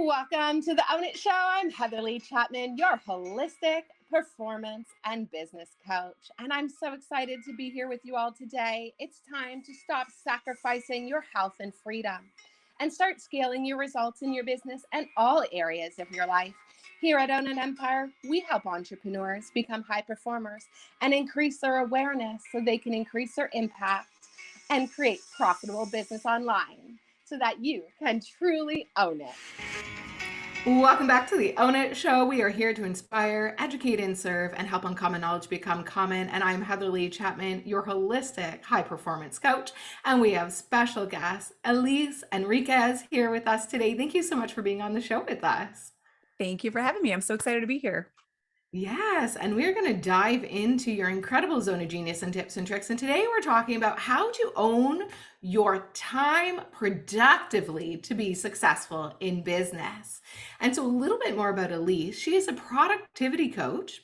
Welcome to the Own It Show. I'm Heather Lee Chapman, your holistic performance and business coach. And I'm so excited to be here with you all today. It's time to stop sacrificing your health and freedom and start scaling your results in your business and all areas of your life. Here at Own It Empire, we help entrepreneurs become high performers and increase their awareness so they can increase their impact and create profitable business online so that you can truly own it. Welcome back to the Own It Show. We are here to inspire, educate, and serve, and help uncommon knowledge become common. And I'm Heather Lee Chapman, your holistic high performance coach. And we have special guest Elise Enriquez here with us today. Thank you so much for being on the show with us. Thank you for having me. I'm so excited to be here. Yes, and we're going to dive into your incredible zone of genius and tips and tricks. And today we're talking about how to own your time productively to be successful in business. And so a little bit more about Elise. She is a productivity coach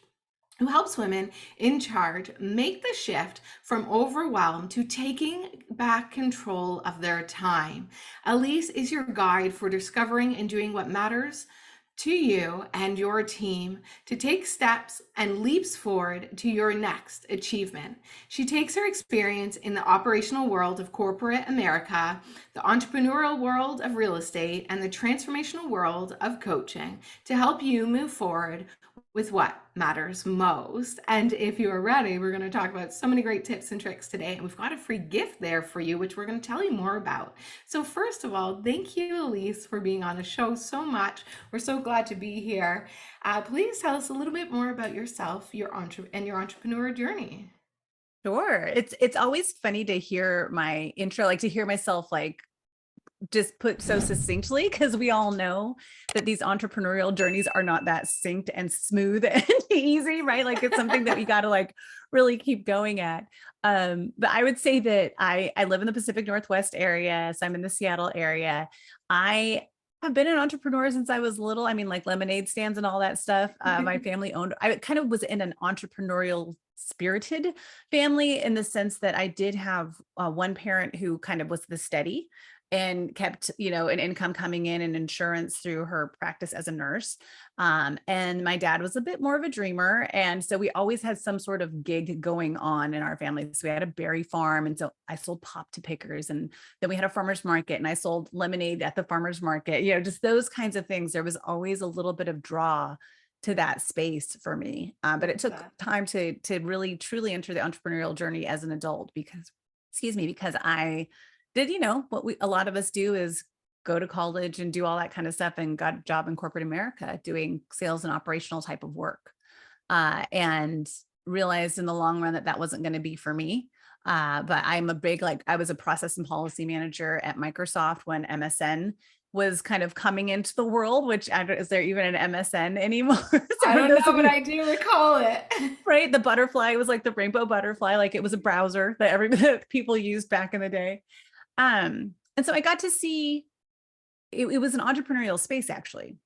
who helps women in charge make the shift from overwhelm to taking back control of their time. Elise is your guide for discovering and doing what matters to you and your team to take steps and leaps forward to your next achievement. She takes her experience in the operational world of corporate America, the entrepreneurial world of real estate, and the transformational world of coaching to help you move forward with what matters most. And if you are ready, we're going to talk about so many great tips and tricks today. And we've got a free gift there for you, which we're going to tell you more about. So first of all, thank you, Elise, for being on the show so much. We're so glad to be here. Please tell us a little bit more about yourself, your entrepreneur journey. Sure. It's always funny to hear my intro, like to hear myself like just put so succinctly, because we all know that these entrepreneurial journeys are not that synced and smooth and easy, right? Like it's something that we got to like really keep going at. But I would say that I live in the Pacific Northwest area. So I'm in the Seattle area. I have been an entrepreneur since I was little. I mean, like lemonade stands and all that stuff. My family owned, I kind of was in an entrepreneurial spirited family in the sense that I did have one parent who kind of was the steady and kept, an income coming in and insurance through her practice as a nurse. And my dad was a bit more of a dreamer. And so we always had some sort of gig going on in our family. So we had a berry farm. And so I sold pop to pickers. And then we had a farmer's market and I sold lemonade at the farmer's market, just those kinds of things. There was always a little bit of draw to that space for me. But it took time to really truly enter the entrepreneurial journey as an adult because I did, what a lot of us do is go to college and do all that kind of stuff and got a job in corporate America doing sales and operational type of work, and realized in the long run that wasn't going to be for me. But I'm a big, I was a process and policy manager at Microsoft when MSN was kind of coming into the world, which is there even an MSN anymore? So I don't know, but I do recall it. Right. The butterfly was like the rainbow butterfly. Like it was a browser that people used back in the day. And so I got to see it was an entrepreneurial space, actually.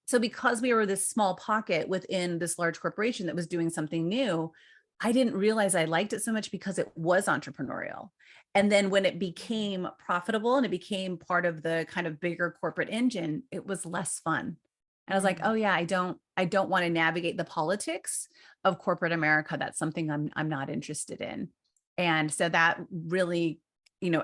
So because we were this small pocket within this large corporation that was doing something new, I didn't realize I liked it so much because it was entrepreneurial. And then when it became profitable and it became part of the kind of bigger corporate engine, it was less fun. And I was like, oh yeah, I don't want to navigate the politics of corporate America. That's something I'm not interested in. And so that really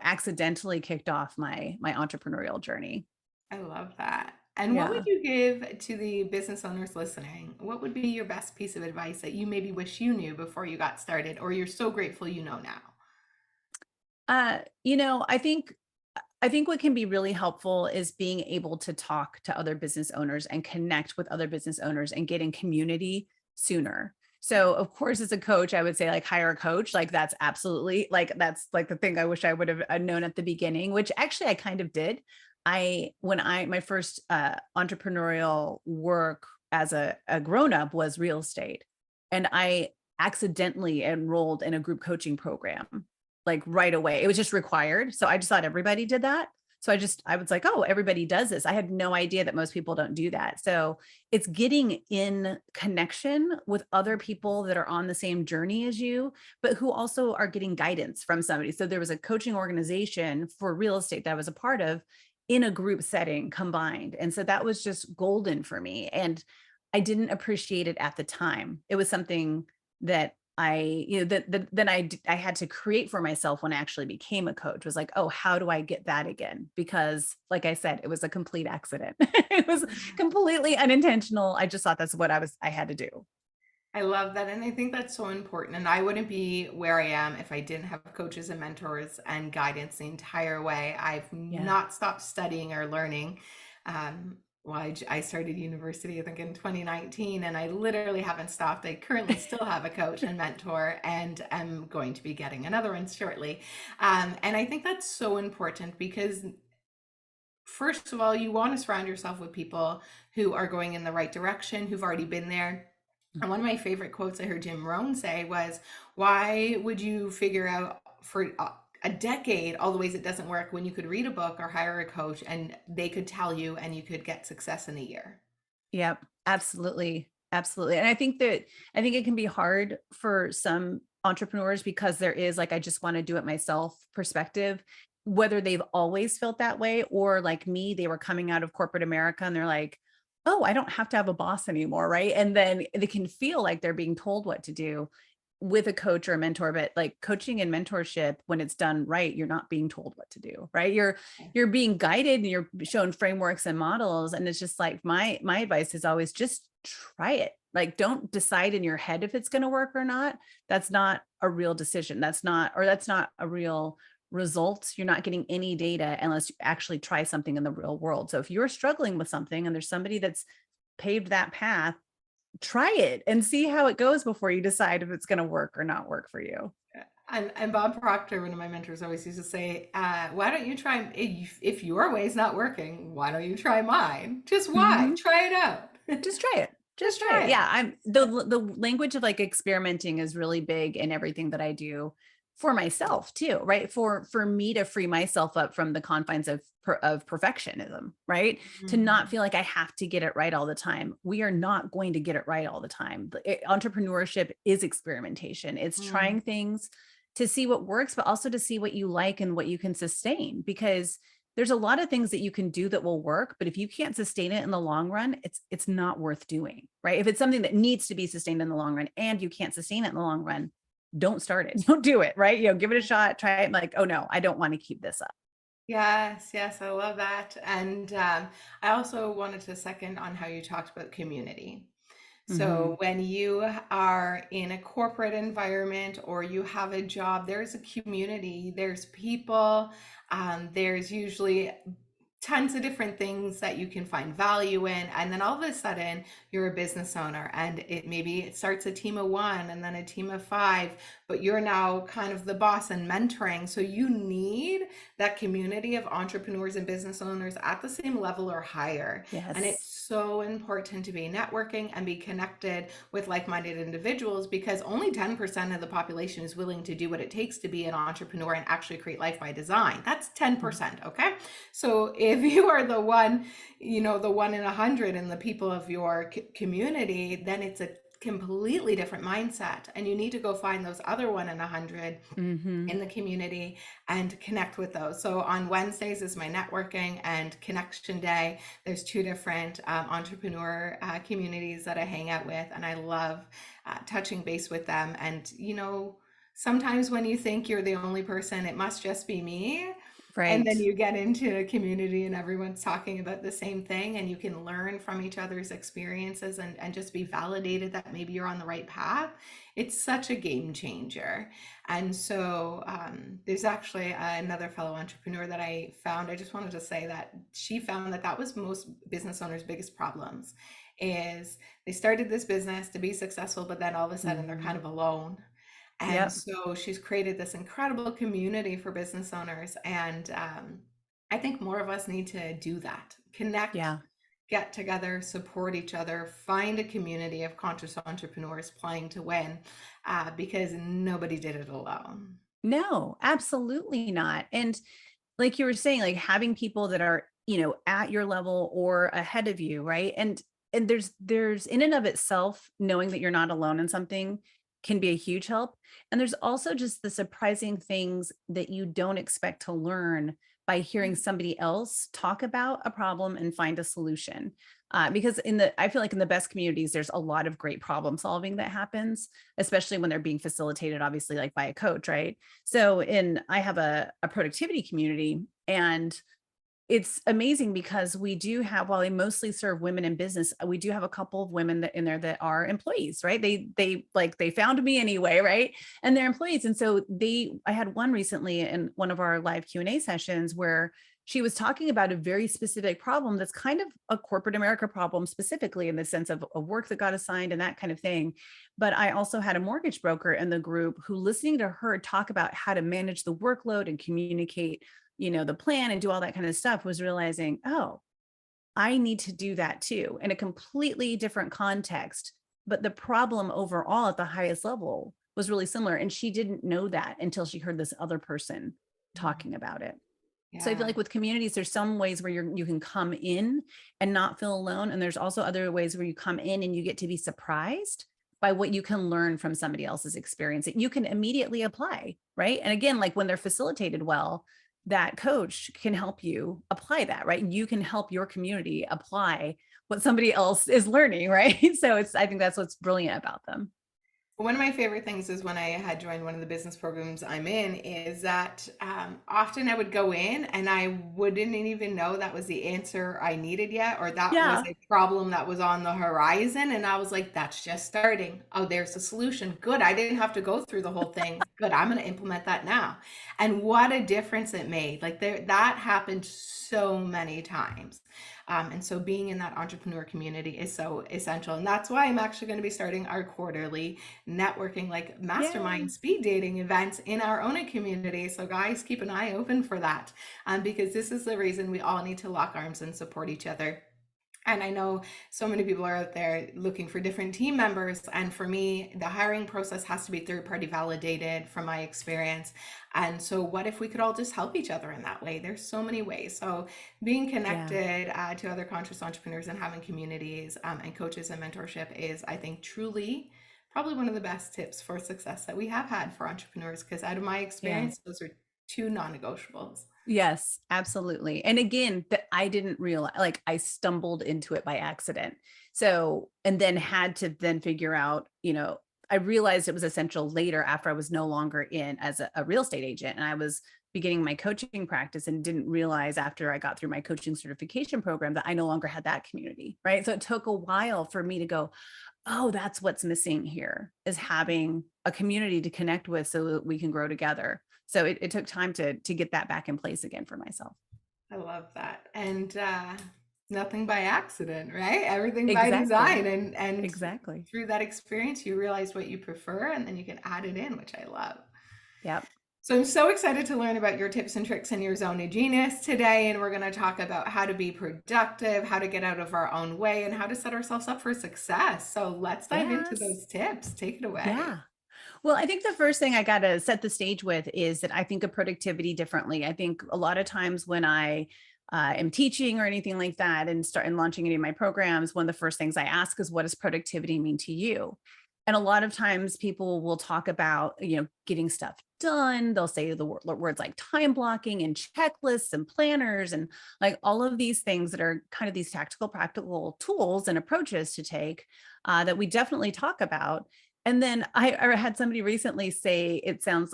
accidentally kicked off my entrepreneurial journey. I love that. And what would you give to the business owners listening? What would be your best piece of advice that you maybe wish you knew before you got started, or you're so grateful now? I think what can be really helpful is being able to talk to other business owners and connect with other business owners and get in community sooner. So of course, as a coach, I would say hire a coach. That's absolutely that's the thing I wish I would have known at the beginning, which actually I kind of did. My first entrepreneurial work as a grown-up was real estate. And I accidentally enrolled in a group coaching program right away. It was just required. So I just thought everybody did that. So I was like, oh, everybody does this. I had no idea that most people don't do that. So it's getting in connection with other people that are on the same journey as you, but who also are getting guidance from somebody. So there was a coaching organization for real estate that I was a part of. in a group setting combined. And so that was just golden for me. And I didn't appreciate it at the time. It was something that I had to create for myself when I actually became a coach. Was like, oh, how do I get that again? Because like I said, it was a complete accident. It was completely unintentional. I just thought that's what I had to do. I love that. And I think that's so important. And I wouldn't be where I am if I didn't have coaches and mentors and guidance the entire way. I've Yeah. not stopped studying or learning. Well, I started university, I think, in 2019, and I literally haven't stopped. I currently still have a coach and mentor, and I'm going to be getting another one shortly. And I think that's so important because, first of all, you want to surround yourself with people who are going in the right direction, who've already been there. And one of my favorite quotes I heard Jim Rohn say was, why would you figure out for a decade all the ways it doesn't work when you could read a book or hire a coach and they could tell you and you could get success in a year? Yep, absolutely. Absolutely. And I think it can be hard for some entrepreneurs because there is like, I just want to do it myself perspective, whether they've always felt that way or like me, they were coming out of corporate America and they're like, oh, I don't have to have a boss anymore. Right. And then they can feel like they're being told what to do with a coach or a mentor, but like coaching and mentorship, when it's done right, you're not being told what to do, right? You're being guided and you're shown frameworks and models. And it's just like my advice is always just try it. Like don't decide in your head if it's going to work or not. That's not a real decision. That's not a real result. You're not getting any data unless you actually try something in the real world. So if you're struggling with something and there's somebody that's paved that path, try it and see how it goes before you decide if it's going to work or not work for you. And Bob Proctor, one of my mentors, always used to say, why don't you try, if your way is not working, why don't you try mine? Just why? Mhm. Try it out. Just try it. Just Just try try it. it. Yeah, I'm the language of like experimenting is really big in everything that I do for myself too, right? For me to free myself up from the confines of perfectionism, right? To not Mhm. feel like I have to get it right all the time. We are not going to get it right all the time. Entrepreneurship is experimentation. It's Mm. trying things to see what works, but also to see what you like and what you can sustain because there's a lot of things that you can do that will work, but if you can't sustain it in the long run, it's not worth doing, right? If it's something that needs to be sustained in the long run and you can't sustain it in the long run, don't start it. Don't do it, right? Give it a shot, try it. Like, oh no, I don't want to keep this up. Yes, yes, I love that. And I also wanted to second on how you talked about community. So Mhm. when you are in a corporate environment or you have a job, there's a community, there's people, there's usually tons of different things that you can find value in. And then all of a sudden you're a business owner and it starts a team of one and then a team of five, but you're now kind of the boss and mentoring. So you need that community of entrepreneurs and business owners at the same level or higher. And it's Yes. so important to be networking and be connected with like-minded individuals because only 10% of the population is willing to do what it takes to be an entrepreneur and actually create life by design. That's Mm. 10%, okay? So if you are the one, the one in 100 and the people of your community, then it's a completely different mindset. And you need to go find those other one in 100 Mhm. in the community and connect with those. So on Wednesdays is my networking and connection day. There's two different entrepreneur communities that I hang out with, and I love touching base with them. And sometimes when you think you're the only person, it must just be me. And Right. then you get into a community and everyone's talking about the same thing, and you can learn from each other's experiences and just be validated that maybe you're on the right path. It's such a game changer. And so there's actually another fellow entrepreneur that I found. I just wanted to say that she found that that was most business owners' biggest problems is they started this business to be successful, but then all of a sudden they're kind Mhm. of alone. And Yep. so she's created this incredible community for business owners. And I think more of us need to do that. Connect, Yeah. get together, support each other, find a community of conscious entrepreneurs playing to win because nobody did it alone. No, absolutely not. And like you were saying, like having people that are, at your level or ahead of you, right? And there's in and of itself, knowing that you're not alone in something can be a huge help. And there's also just the surprising things that you don't expect to learn by hearing somebody else talk about a problem and find a solution. Because I feel like in the best communities, there's a lot of great problem solving that happens, especially when they're being facilitated, obviously, like by a coach, right? So I have a productivity community, and it's amazing because we do have, while they mostly serve women in business, we do have a couple of women that in there that are employees, right? They found me anyway, right? And they're employees. And so I had one recently in one of our live Q&A sessions where she was talking about a very specific problem that's kind of a corporate America problem, specifically in the sense of a work that got assigned and that kind of thing. But I also had a mortgage broker in the group who, listening to her talk about how to manage the workload and communicate, the plan and do all that kind of stuff, was realizing, oh, I need to do that too, in a completely different context. But the problem overall at the highest level was really similar. And she didn't know that until she heard this other person talking about it. So I feel Yeah. like with communities, there's some ways where you can come in and not feel alone. And there's also other ways where you come in and you get to be surprised by what you can learn from somebody else's experience that you can immediately apply, right? And again, like when they're facilitated well, that coach can help you apply that, right? You can help your community apply what somebody else is learning, right? So I think that's what's brilliant about them. One of my favorite things is when I had joined one of the business programs I'm in, is that often I would go in and I wouldn't even know that was the answer I needed yet, or that was Yeah. a problem that was on the horizon. And I was like, that's just starting. Oh, there's the solution. Good. I didn't have to go through the whole thing. Good. I'm going to implement that now. And what a difference it made. Like that happened so many times. And so being in that entrepreneur community is so essential. And that's why I'm actually going to be starting our quarterly networking, like Yay. mastermind speed dating events in our own community. So guys, keep an eye open for that, because this is the reason we all need to lock arms and support each other. And I know so many people are out there looking for different team members. And for me, the hiring process has to be third party validated from my experience. And so, what if we could all just help each other in that way? There's so many ways. So, being Yeah. connected to other conscious entrepreneurs and having communities and coaches and mentorship is, I think, truly probably one of the best tips for success that we have had for entrepreneurs. Because out of my Yeah. experience, those are two non negotiables. Yes, absolutely. And again, that I didn't realize, like I stumbled into it by accident. So, and then had to then figure out, I realized it was essential later after I was no longer in as a real estate agent. And I was beginning my coaching practice and didn't realize after I got through my coaching certification program that I no longer had that community. Right. So it took a while for me to go, oh, that's what's missing here, is having a community to connect with so that we can grow together. So it took time to get that back in place again for myself. I love that. And nothing by accident, right? Everything by Exactly. design. And Exactly. through that experience, you realize what you prefer and then you can add it in, which I love. Yep. So I'm so excited to learn about your tips and tricks in your zone of genius today. And we're going to talk about how to be productive, how to get out of our own way, and how to set ourselves up for success. So let's dive into Yes. those tips. Take it away. Yeah. Well, I think the first thing I got to set the stage with is that I think of productivity differently. I think a lot of times when I am teaching or anything like that and start and launching any of my programs, one of the first things I ask is, what does productivity mean to you? And a lot of times people will talk about, getting stuff done. They'll say the words like time blocking and checklists and planners and like all of these things that are kind of these tactical, practical tools and approaches to take that we definitely talk about. And then I had somebody recently say, it sounds,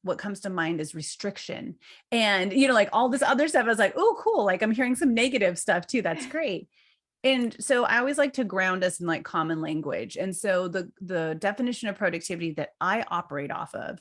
what comes to mind is restriction and, like all this other stuff. I was like, oh, cool. Like I'm hearing some negative stuff too. That's great. And so I always like to ground us in like common language. And so the definition of productivity that I operate off of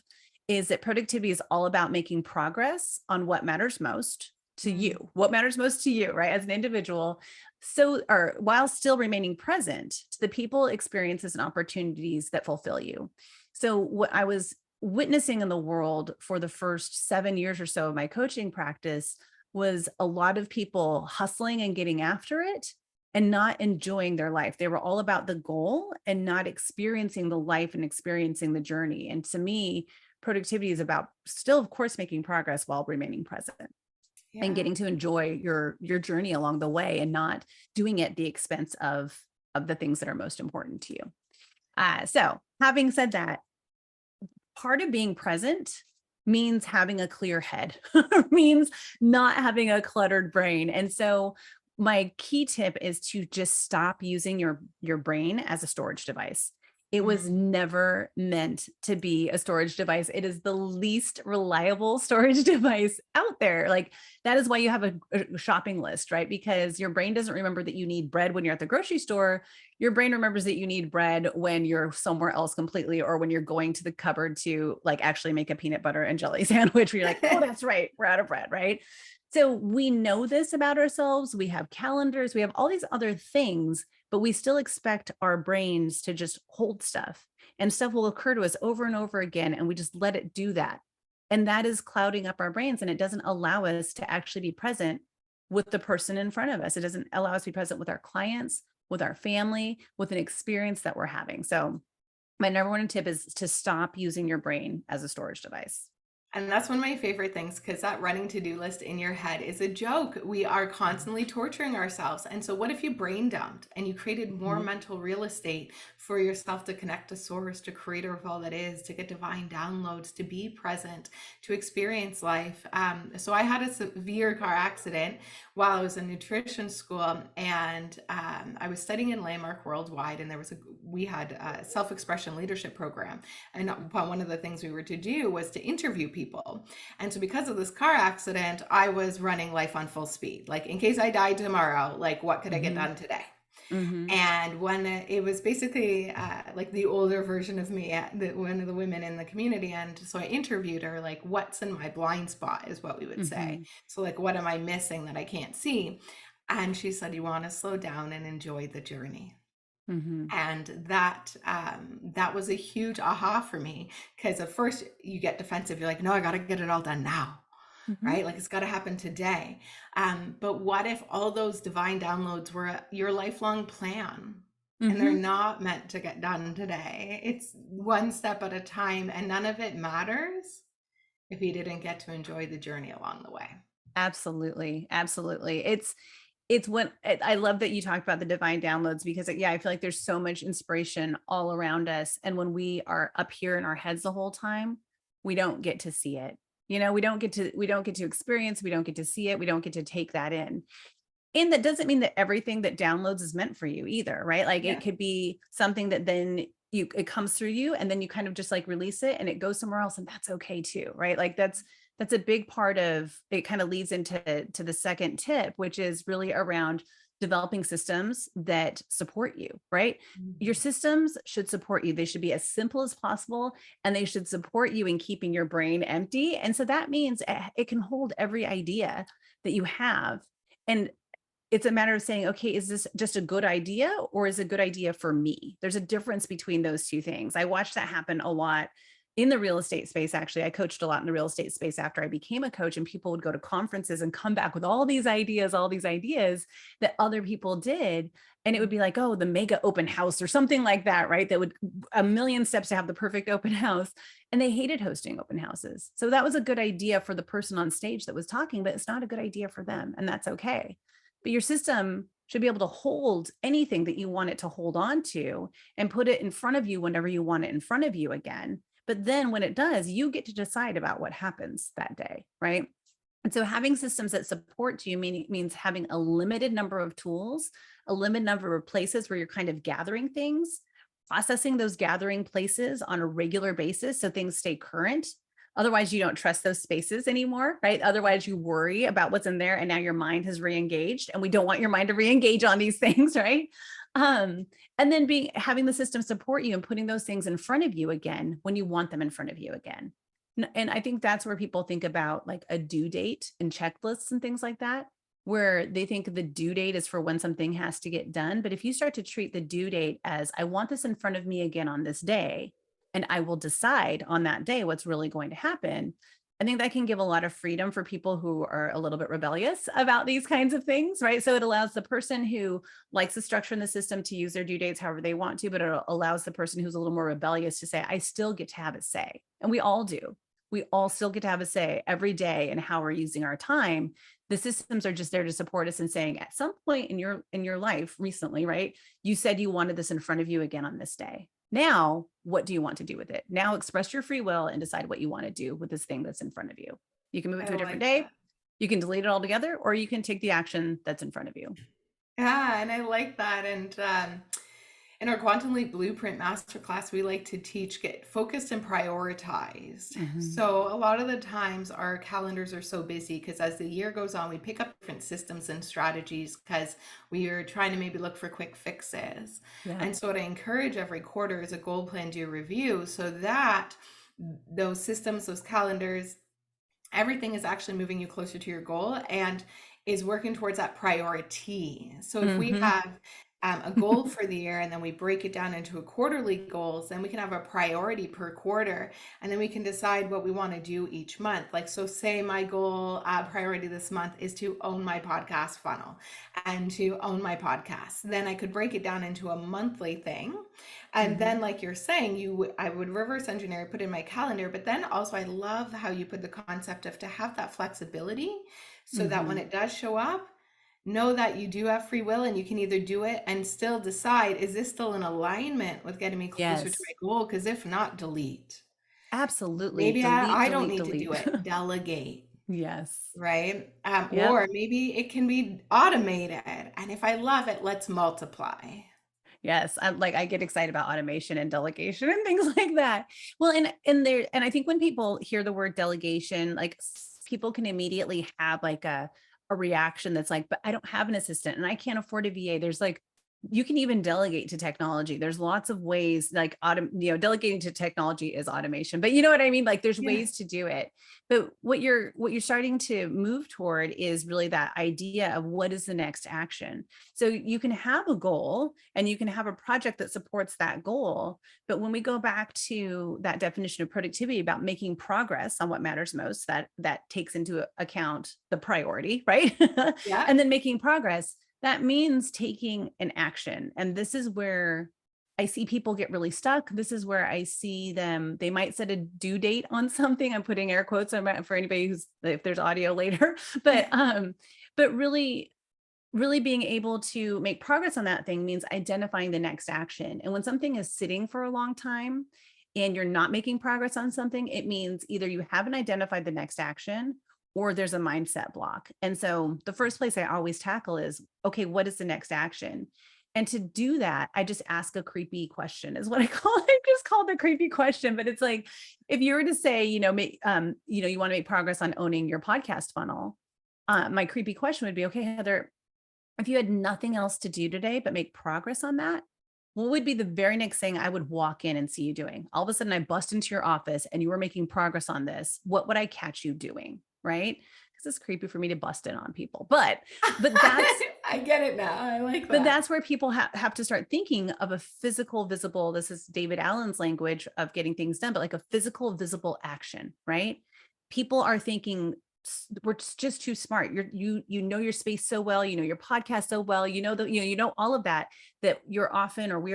is that productivity is all about making progress on what matters most to Mm, you, what matters most to you, right? As an individual. So, or while still remaining present to the people, experiences, and opportunities that fulfill you. So what I was witnessing in the world for the first 7 years or so of my coaching practice was a lot of people hustling and getting after it and not enjoying their life. They were all about the goal and not experiencing the life and experiencing the journey. And to me, productivity is about still, of course, making progress while remaining present and yeah. getting to enjoy your journey along the way and not doing it at the expense of the things that are most important to you. So having said that, part of being present means having a clear head, means not having a cluttered brain. And so my key tip is to just stop using your brain as a storage device. It was never meant to be a storage device. It is the least reliable storage device out there. Like, that is why you have a shopping list, right? Because your brain doesn't remember that you need bread when you're at the grocery store. Your brain remembers that you need bread when you're somewhere else completely, or when you're going to the cupboard to like actually make a peanut butter and jelly sandwich where you're like, oh, that's right, we're out of bread, right? So we know this about ourselves. We have calendars, we have all these other things, but we still expect our brains to just hold stuff, and stuff will occur to us over and over again. And we just let it do that. And that is clouding up our brains, and it doesn't allow us to actually be present with the person in front of us. It doesn't allow us to be present with our clients, with our family, with an experience that we're having. So my number one tip is to stop using your brain as a storage device. And that's one of my favorite things, because that running to-do list in your head is a joke. We are constantly torturing ourselves. And so what if you brain dumped and you created more mental real estate for yourself to connect to source, to creator of all that is, to get divine downloads, to be present, to experience life. So I had a severe car accident while I was in nutrition school, and I was studying in Landmark Worldwide, and we had a self-expression leadership program. And one of the things we were to do was to interview people. And so because of this car accident, I was running life on full speed. Like, in case I died tomorrow, like, what could I get done today? And when it was basically like the older version of me, one of the women in the community. And so I interviewed her, like, what's in my blind spot is what we would say. So like, what am I missing that I can't see? And she said, you want to slow down and enjoy the journey. And that was a huge aha for me, because at first you get defensive. You're like, no, I got to get it all done now. Right? Like, it's got to happen today. But what if all those divine downloads were your lifelong plan, and they're not meant to get done today? It's one step at a time, and none of it matters if you didn't get to enjoy the journey along the way. Absolutely. Absolutely. It's when I love that you talked about the divine downloads, because yeah, I feel like there's so much inspiration all around us. And when we are up here in our heads the whole time, we don't get to see it. You know, we don't get to experience, we don't get to see it, we don't get to take that in. And that doesn't mean that everything that downloads is meant for you either, right? Like, it could be something that then it comes through you, and then you kind of just like release it and it goes somewhere else, and that's okay too, right? Like, that's a big part of it. Kind of leads into the second tip, which is really around developing systems that support you, right? Your systems should support you. They should be as simple as possible, and they should support you in keeping your brain empty. And so that means it can hold every idea that you have. And it's a matter of saying, okay, is this just a good idea, or is it a good idea for me? There's a difference between those two things. I watched that happen a lot in the real estate space. Actually, I coached a lot in the real estate space after I became a coach, and people would go to conferences and come back with all these ideas that other people did. And it would be like, oh, the mega open house or something like that, right? That would a million steps to have the perfect open house. And they hated hosting open houses. So that was a good idea for the person on stage that was talking, but it's not a good idea for them. And that's okay. But your system should be able to hold anything that you want it to hold on to, and put it in front of you whenever you want it in front of you again. But then when it does, you get to decide about what happens that day, right? And so having systems that support you means having a limited number of tools, a limited number of places where you're kind of gathering things, processing those gathering places on a regular basis so things stay current. Otherwise, you don't trust those spaces anymore, right? Otherwise, you worry about what's in there, and now your mind has re-engaged, and we don't want your mind to re-engage on these things, right? And then having the system support you and putting those things in front of you again when you want them in front of you again. And I think that's where people think about like a due date and checklists and things like that, where they think the due date is for when something has to get done. But if you start to treat the due date as, I want this in front of me again on this day, and I will decide on that day what's really going to happen, I think that can give a lot of freedom for people who are a little bit rebellious about these kinds of things, right? So it allows the person who likes the structure in the system to use their due dates however they want to, but it allows the person who's a little more rebellious to say, I still get to have a say. And we all do. We all still get to have a say every day in how we're using our time. The systems are just there to support us and saying, at some point in your life recently, right, you said you wanted this in front of you again on this day. Now, what do you want to do with it? Now express your free will and decide what you want to do with this thing that's in front of you. You can move it I to a different like day. that. You can delete it altogether, or you can take the action that's in front of you. Yeah, and I like that. And in our Quantum Leap Blueprint Masterclass, we like to teach get focused and prioritized. Mhm. So a lot of the times our calendars are so busy because as the year goes on, we pick up different systems and strategies because we are trying to maybe look for quick fixes. Yeah. And so what I encourage every quarter is a goal plan to review so that those systems, those calendars, everything is actually moving you closer to your goal and is working towards that priority. So if we Mhm. have a goal for the year and then we break it down into a quarterly goals, then we can have a priority per quarter and then we can decide what we want to do each month. Like, so say my goal priority this month is to own my podcast funnel and to own my podcast. Then I could break it down into a monthly thing. And Mhm. then, like you're saying, I would reverse engineer, put in my calendar. But then also, I love how you put the concept of to have that flexibility, so that when Mhm. it does show up, know that you do have free will and you can either do it and still decide, is this still in alignment with getting me closer to Yes. my goal? Because if not, delete. Absolutely. Maybe Delete, I don't delete, need to delete. do it. Delegate, Yes. right? Yep. Or maybe it can be automated. And if I love it, let's multiply. Yes, I get excited about automation and delegation and things like that. Well, and I think when people hear the word delegation, people can immediately have like a reaction that's like, but I don't have an assistant and I can't afford a VA. There's like you can even delegate to technology. There's lots of ways like delegating to technology is automation. But you know what I mean? Like there's Yeah. ways to do it. But what you're starting to move toward is really that idea of what is the next action. So you can have a goal and you can have a project that supports that goal. But when we go back to that definition of productivity about making progress on what matters most, that takes into account the priority, right? Yeah. And then making progress, that means taking an action. And this is where I see people get really stuck. This is where I see them, they might set a due date on something. I'm putting air quotes on for anybody who's, if there's audio later, but really being able to make progress on that thing means identifying the next action. And when something is sitting for a long time and you're not making progress on something, it means either you haven't identified the next action or there's a mindset block. And so the first place I always tackle is, okay, what is the next action? And to do that, I just ask a creepy question is what I call it. I just call it the creepy question, but it's like, if you were to say, you want to make progress on owning your podcast funnel, my creepy question would be, okay, Heather, if you had nothing else to do today but make progress on that, what would be the very next thing I would walk in and see you doing? All of a sudden, I bust into your office and you were making progress on this. What would I catch you doing? Right? Because it's creepy for me to bust in on people. But that's I get it now. I like but that. that's where people have to start thinking of a physical, visible. This is David Allen's language of getting things done, but like a physical, visible action, right? People are thinking we're just too smart. You know your space so well, you know your podcast so well, you know all of that we are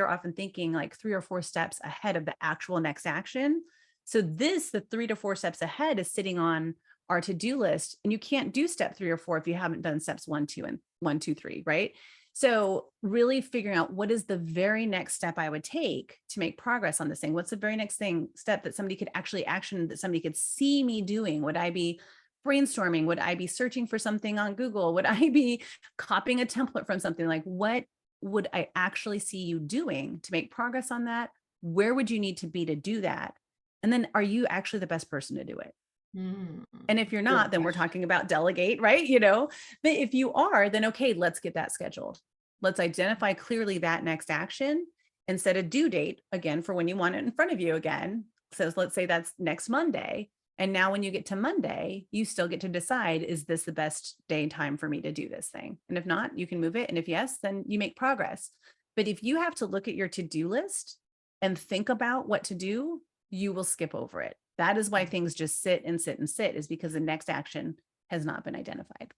often thinking like 3 or 4 steps ahead of the actual next action. So the 3 to 4 steps ahead is sitting on our to-do list, and you can't do step 3 or 4 if you haven't done steps 1, 2, and 1, 2, 3, right? So really figuring out what is the very next step I would take to make progress on this thing. What's the very next step that somebody could actually action, that somebody could see me doing? Would I be brainstorming? Would I be searching for something on Google? Would I be copying a template from something? Like, what would I actually see you doing to make progress on that? Where would you need to be to do that? And then are you actually the best person to do it? Mm, And if you're good not, then we're question. talking about delegate, right? But if you are, then okay, let's get that scheduled. Let's identify clearly that next action and set a due date again for when you want it in front of you again. So let's say that's next Monday. And now when you get to Monday, you still get to decide, is this the best day and time for me to do this thing? And if not, you can move it. And if yes, then you make progress. But if you have to look at your to-do list and think about what to do, you will skip over it. That is why things just sit and sit and sit, is because the next action has not been identified.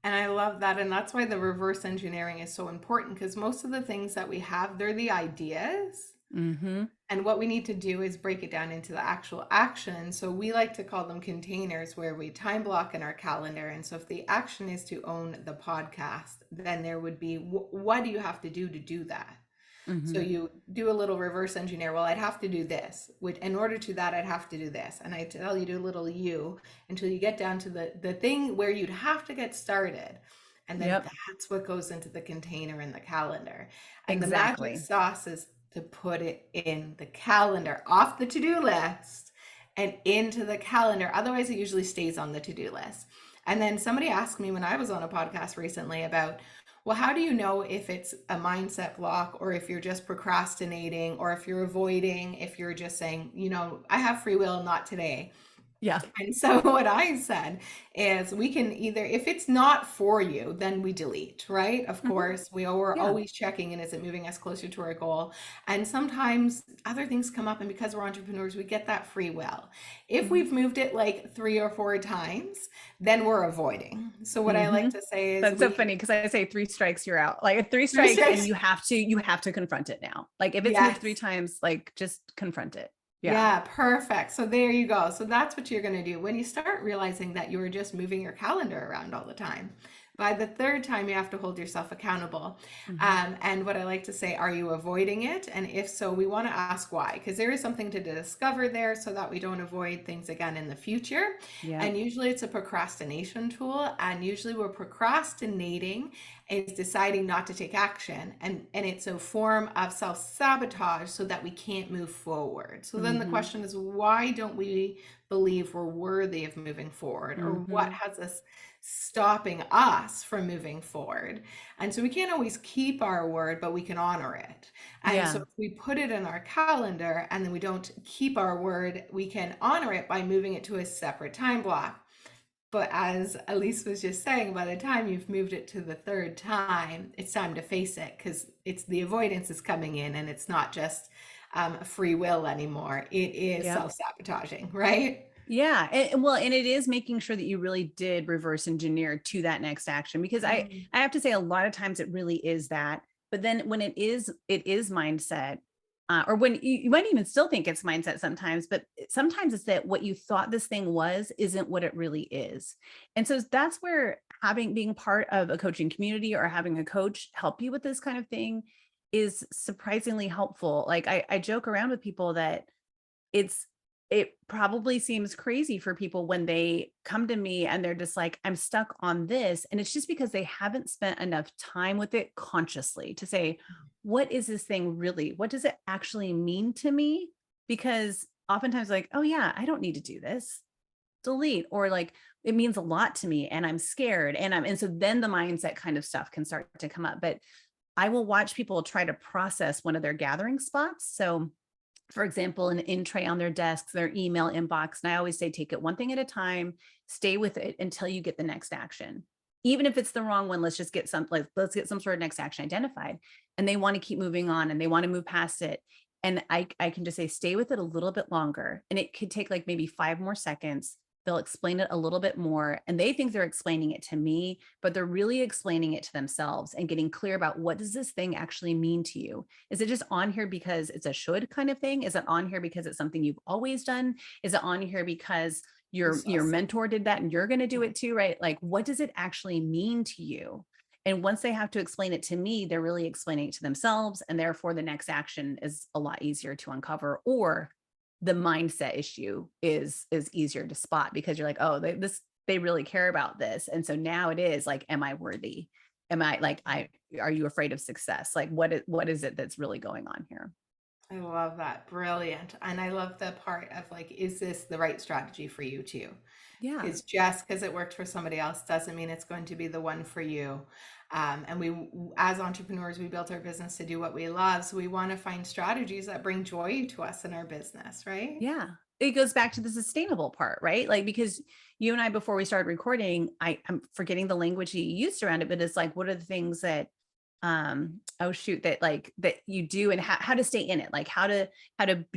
And I love that. And that's why the reverse engineering is so important because most of the things that we have, they're the ideas. Mm-hmm. And what we need to do is break it down into the actual action. So we like to call them containers where we time block in our calendar. And so if the action is to own the podcast, then there would be what do you have to do that? So Mhm. you do a little reverse engineer. Well, I'd have to do this. In order to that, I'd have to do this. And I tell you, do a little you until you get down to the thing where you'd have to get started. And then Yep. that's what goes into the container in the calendar. And the magic Exactly. sauce is to put it in the calendar, off the to-do list and into the calendar. Otherwise, it usually stays on the to-do list. And then somebody asked me when I was on a podcast recently about, well, how do you know if it's a mindset block or if you're just procrastinating or if you're avoiding, if you're just saying, I have free will, not today. Yeah. And so what I said is we can either, if it's not for you, then we delete, right? Of Mhm. course, we're Yeah. always checking in, is it moving us closer to our goal? And sometimes other things come up, and because we're entrepreneurs, we get that free will. If Mhm. we've moved it like 3 or 4 times, then we're avoiding. So what I like Mhm. to say is That's so funny because I say 3 strikes, you're out. Like 3 strikes, and research. you have to confront it now. Like if it's moved three Yes. times, like just confront it. Yeah. Yeah, perfect. So there you go. So that's what you're going to do. When you start realizing that you're just moving your calendar around all the time, by the third time, you have to hold yourself accountable. Mhm. And what I like to say, are you avoiding it? And if so, we want to ask why, because there is something to discover there so that we don't avoid things again in the future. Yeah. And usually it's a procrastination tool. And usually we're procrastinating is deciding not to take action, and it's a form of self-sabotage so that we can't move forward. So then the Mhm. question is, why don't we believe we're worthy of moving forward, or what Mhm. has us stopping us from moving forward? And so we can't always keep our word, but we can honor it. And so Yeah. if we put it in our calendar and then we don't keep our word, we can honor it by moving it to a separate time block. But as Elise was just saying, by the time you've moved it to the third time, it's time to face it, because it's the avoidance is coming in, and it's not just free will anymore. It is Yep. self-sabotaging, right? Yeah. And it is making sure that you really did reverse engineer to that next action, because Mm. I have to say a lot of times it really is that. But then when it is mindset, or when you might even still think it's mindset sometimes, but sometimes it's that what you thought this thing was isn't what it really is. And so that's where being part of a coaching community or having a coach help you with this kind of thing is surprisingly helpful. Like I joke around with people that it's it probably seems crazy for people when they come to me and they're just like, I'm stuck on this. And it's just because they haven't spent enough time with it consciously to say, what is this thing really? What does it actually mean to me? Because oftentimes, like, oh, yeah, I don't need to do this. Delete, or like, it means a lot to me and I'm scared. And so then the mindset kind of stuff can start to come up. But I will watch people try to process one of their gathering spots. So for example, an in tray on their desks, their email inbox. And I always say, take it one thing at a time, stay with it until you get the next action. Even if it's the wrong one, let's get some sort of next action identified. And they want to keep moving on and they want to move past it. And I can just say, stay with it a little bit longer. And it could take like maybe 5 more seconds. They'll explain it a little bit more. And they think they're explaining it to me, but they're really explaining it to themselves and getting clear about, what does this thing actually mean to you? Is it just on here because it's a should kind of thing? Is it on here because it's something you've always done? Is it on here because It's your awesome. mentor did that and you're going to do Yeah. it too, right? Like, what does it actually mean to you? And once they have to explain it to me, they're really explaining it to themselves, and therefore the next action is a lot easier to uncover, or the mindset issue is easier to spot, because you're like, oh, they really care about this. And so now it is like, am I worthy? Am I like, are you afraid of success? Like, what is it that's really going on here? I love that. Brilliant. And I love the part of like, is this the right strategy for you too? Yeah. Because just because it worked for somebody else doesn't mean it's going to be the one for you. And as entrepreneurs, we built our business to do what we love. So we want to find strategies that bring joy to us in our business, right? Yeah. It goes back to the sustainable part, right? Like, because you and I, before we started recording, I'm forgetting the language you used around it, but it's like, what are the things that, oh shoot, that you do, and how to stay in it, like how to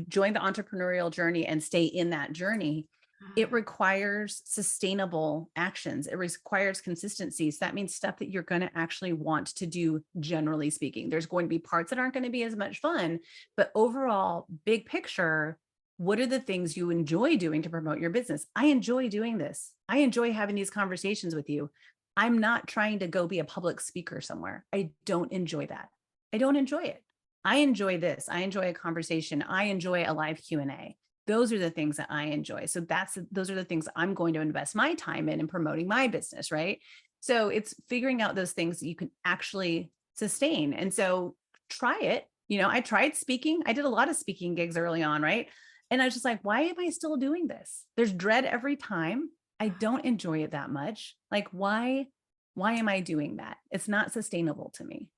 join the entrepreneurial journey and stay in that journey. It requires sustainable actions. It requires consistency. So that means stuff that you're going to actually want to do, generally speaking. There's going to be parts that aren't going to be as much fun, but overall, big picture, what are the things you enjoy doing to promote your business? I enjoy doing this. I enjoy having these conversations with you. I'm not trying to go be a public speaker somewhere. I don't enjoy that. I don't enjoy it. I enjoy this. I enjoy a conversation. I enjoy a live Q&A. Those are the things that I enjoy. So those are the things I'm going to invest my time in promoting my business, right? So it's figuring out those things that you can actually sustain. And so try it. I tried speaking. I did a lot of speaking gigs early on, right? And I was just like, why am I still doing this? There's dread every time. I don't enjoy it that much. Like, why am I doing that? It's not sustainable to me.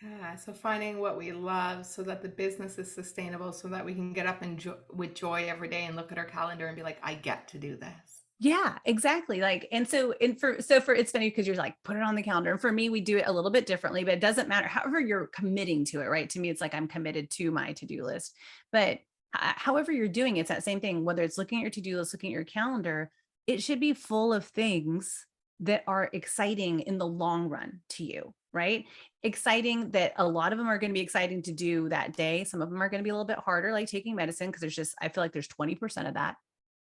Yeah, so finding what we love so that the business is sustainable, so that we can get up and with joy every day and look at our calendar and be like, I get to do this. Yeah, exactly. Like, and for it's funny because you're like, put it on the calendar. And for me, we do it a little bit differently, but it doesn't matter. However, you're committing to it, right? To me, it's like I'm committed to my to-do list. But however you're doing, it's that same thing, whether it's looking at your to-do list, looking at your calendar, it should be full of things that are exciting in the long run to you, right? Exciting that a lot of them are going to be exciting to do that day. Some of them are going to be a little bit harder, like taking medicine, because I feel like there's 20% of that.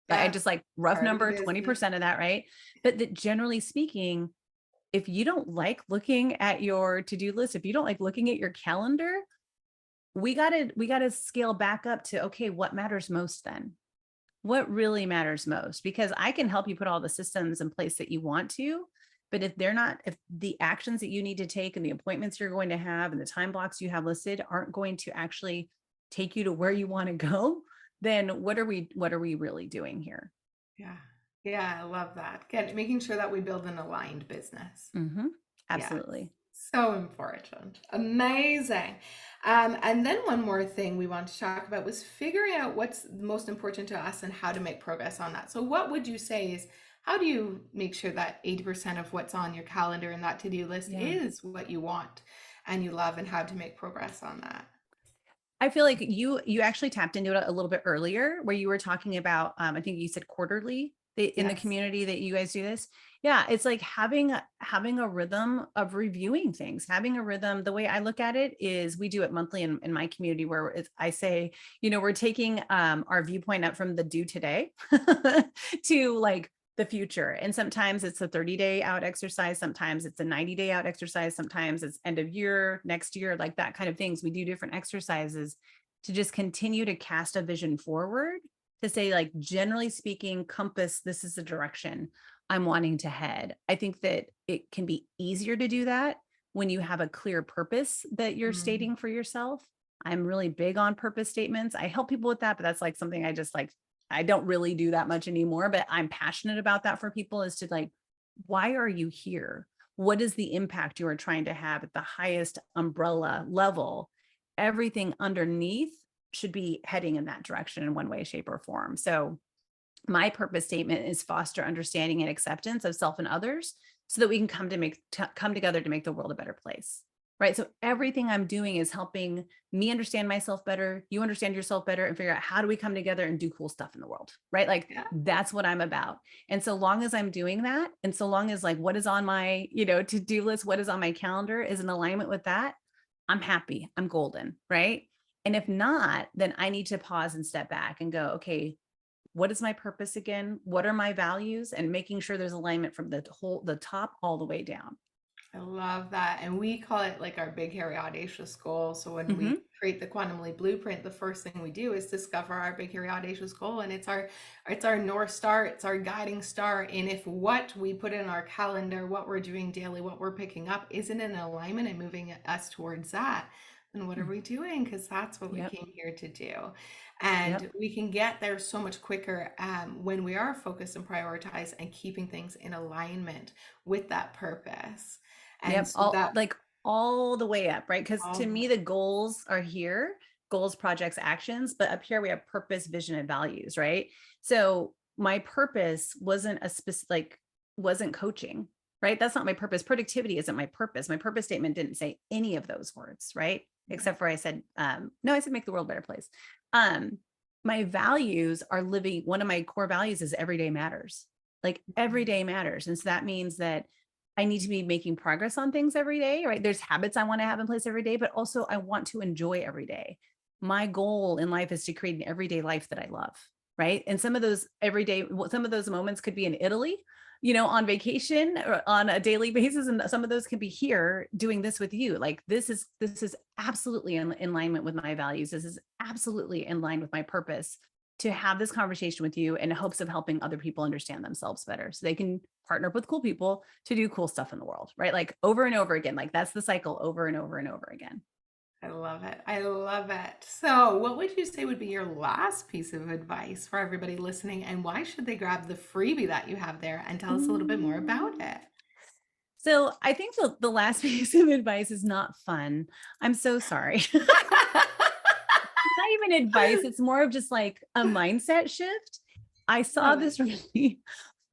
I Yeah, just like rough part of the number, business. 20% of that, right? But that generally speaking, if you don't like looking at your to-do list, if you don't like looking at your calendar, we gotta scale back up to, okay, what matters most then? What really matters most? Because I can help you put all the systems in place that you want to, but if the actions that you need to take and the appointments you're going to have and the time blocks you have listed aren't going to actually take you to where you want to go, then what are we really doing here? Yeah. Yeah, I love that. Making sure that we build an aligned business. Mm-hmm. Yes. Absolutely. So important. Amazing. And then one more thing we want to talk about was figuring out what's most important to us and how to make progress on that. So what would you say is, how do you make sure that 80% of what's on your calendar and that to-do list Yeah. is what you want and you love, and how to make progress on that? I feel like you actually tapped into it a little bit earlier where you were talking about, I think you said quarterly in the Yes. community that you guys do this. Yeah. It's like having a rhythm of reviewing things, having a rhythm. The way I look at it is we do it monthly in my community where I say, we're taking our viewpoint up from the do today to like the future. And sometimes it's a 30-day out exercise. Sometimes it's a 90-day out exercise. Sometimes it's end of year, next year, like that kind of things. We do different exercises to just continue to cast a vision forward, to say, like, generally speaking, compass, this is the direction I'm wanting to head. I think that it can be easier to do that when you have a clear purpose that you're Mm. stating for yourself. I'm really big on purpose statements. I help people with that, but that's like something I just like, I don't really do that much anymore, but I'm passionate about that for people, is to like, why are you here? What is the impact you are trying to have at the highest umbrella level? Everything underneath should be heading in that direction in one way, shape, or form. So my purpose statement is foster understanding and acceptance of self and others so that we can come together to make the world a better place. Right. So everything I'm doing is helping me understand myself better, you understand yourself better, and figure out how do we come together and do cool stuff in the world. Right. Like Yeah. that's what I'm about. And so long as I'm doing that, and so long as like what is on my, to-do list, what is on my calendar is in alignment with that, I'm happy. I'm golden. Right. And if not, then I need to pause and step back and go, okay, what is my purpose again? What are my values? And making sure there's alignment from the top all the way down. I love that. And we call it like our big, hairy, audacious goal. So when we Mm-hmm. create the Quantum Leap Blueprint, the first thing we do is discover our big, hairy, audacious goal. And it's our North Star, it's our guiding star. And if what we put in our calendar, what we're doing daily, what we're picking up isn't in alignment and moving us towards that, then what are we doing? Because that's what we Yep. came here to do. Yep. And we can get there so much quicker when we are focused and prioritized and keeping things in alignment with that purpose. And Yep. so that All the way up, right? Because all to the me, way. the goals are here, goals, projects, actions, but up here we have purpose, vision, and values, right? So my purpose wasn't wasn't coaching, right? That's not my purpose. Productivity isn't my purpose. My purpose statement didn't say any of those words, right? Yeah. Except for I said, no, I said make the world a better place. Um, my values are living. One of my core values is every day matters. Like every day matters. And so that means that I need to be making progress on things every day, right? There's habits I want to have in place every day, but also I want to enjoy every day. My goal in life is to create an everyday life that I love, right? And some of those moments could be in Italy. on vacation or on a daily basis. And some of those can be here doing this with you. Like this is absolutely in alignment with my values. This is absolutely in line with my purpose to have this conversation with you in hopes of helping other people understand themselves better so they can partner up with cool people to do cool stuff in the world, right? Like over and over again, like that's the cycle over and over and over again. I love it. I love it. So, what would you say would be your last piece of advice for everybody listening? And why should they grab the freebie that you have there and tell us a little bit more about it? So I think the last piece of advice is not fun. I'm so sorry. Not even advice. It's more of just like a mindset shift. I saw this really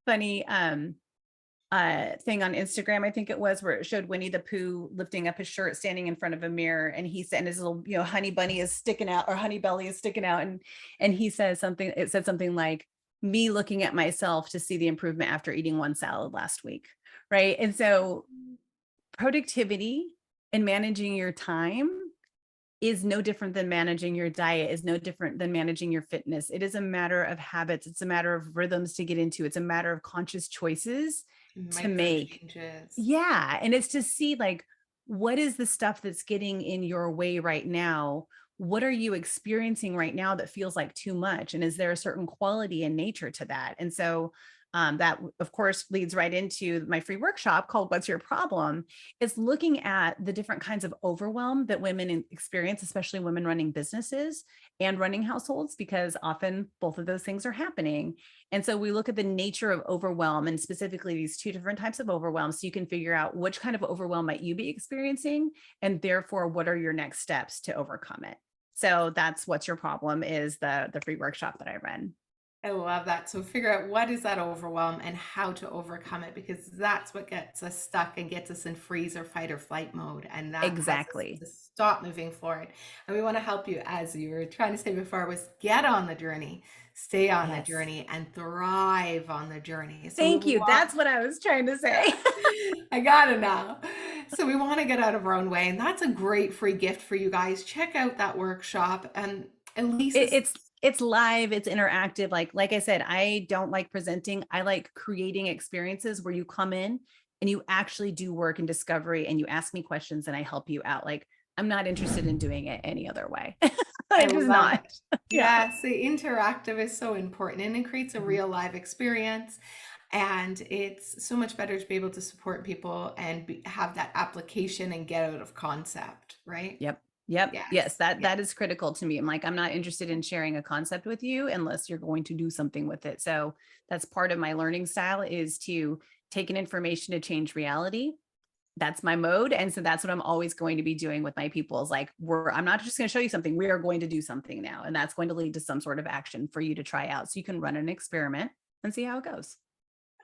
funny thing on Instagram, I think it was, where it showed Winnie the Pooh lifting up his shirt, standing in front of a mirror, and he said, and his little, honey bunny is sticking out, or honey belly is sticking out, and he says something. It said something like, "Me looking at myself to see the improvement after eating one salad last week," right? And so, productivity and managing your time is no different than managing your diet, is no different than managing your fitness. It is a matter of habits. It's a matter of rhythms to get into. It's a matter of conscious choices to Micro make. changes. Yeah. And it's to see like, what is the stuff that's getting in your way right now? What are you experiencing right now that feels like too much? And is there a certain quality and nature to that? And so that of course leads right into my free workshop called What's Your Problem? It's looking at the different kinds of overwhelm that women experience, especially women running businesses and running households, because often both of those things are happening. And so we look at the nature of overwhelm, and specifically these two different types of overwhelm, so you can figure out which kind of overwhelm might you be experiencing, and therefore what are your next steps to overcome it. So that's What's Your Problem is the free workshop that I run. I love that. So figure out what is that overwhelm and how to overcome it, because that's what gets us stuck and gets us in freeze or fight or flight mode. And that has us Exactly. to stop moving forward. And we want to help you, as you were trying to say before, was get on the journey, stay on the Yes. journey, and thrive on the journey. So Thank we you. want, That's what I was trying to say. I got it now. So we want to get out of our own way. And that's a great free gift for you guys. Check out that workshop. And Elise It's live, it's interactive. Like I said, I don't like presenting. I like creating experiences where you come in and you actually do work and discovery, and you ask me questions and I help you out. Like, I'm not interested in doing it any other way. I I'm just love not. it. Yeah. Yes, the interactive is so important, and it creates a Mhm. real live experience. And it's so much better to be able to support people and have that application and get out of concept, right? Yep. Yep. Yes, Yes. that Yeah. that is critical to me. I'm like, I'm not interested in sharing a concept with you unless you're going to do something with it. So that's part of my learning style, is to take an information to change reality. That's my mode. And so that's what I'm always going to be doing with my people, is like, I'm not just going to show you something. We are going to do something now. And that's going to lead to some sort of action for you to try out. So you can run an experiment and see how it goes.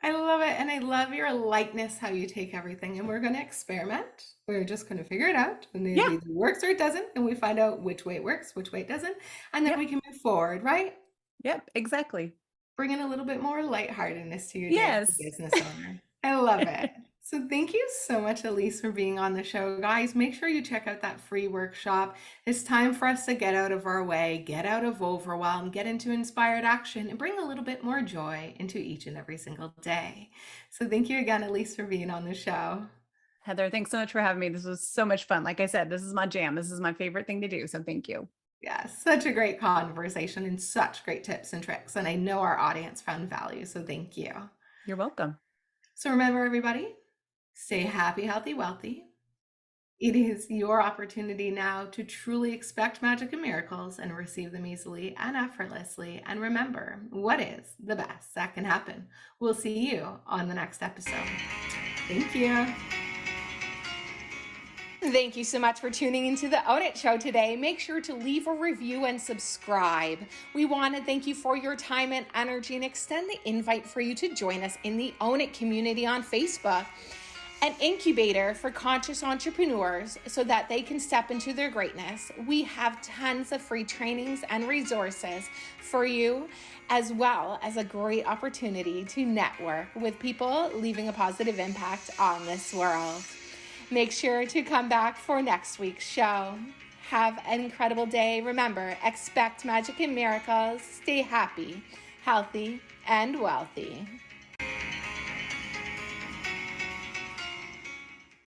I love it. And I love your lightness, how you take everything. And we're going to experiment. We're just going to figure it out. And it Yeah. either works or it doesn't. And we find out which way it works, which way it doesn't. And then Yep. we can move forward, right? Yep. Exactly. Bringing a little bit more lightheartedness to your day as a Yes. business owner. I love it. So thank you so much, Elise, for being on the show. Guys, make sure you check out that free workshop. It's time for us to get out of our way, get out of overwhelm, get into inspired action, and bring a little bit more joy into each and every single day. So thank you again, Elise, for being on the show. Heather, thanks so much for having me. This was so much fun. Like I said, this is my jam. This is my favorite thing to do. So thank you. Yeah, such a great conversation and such great tips and tricks. And I know our audience found value. So thank you. You're welcome. So remember, everybody, stay happy, healthy, wealthy. It is your opportunity now to truly expect magic and miracles and receive them easily and effortlessly. And remember, what is the best that can happen? We'll see you on the next episode. Thank you. Thank you so much for tuning into the Own It Show today. Make sure to leave a review and subscribe. We want to thank you for your time and energy and extend the invite for you to join us in the Own It community on Facebook, an incubator for conscious entrepreneurs so that they can step into their greatness. We have tons of free trainings and resources for you, as well as a great opportunity to network with people leaving a positive impact on this world. Make sure to come back for next week's show. Have an incredible day. Remember, expect magic and miracles. Stay happy, healthy, and wealthy.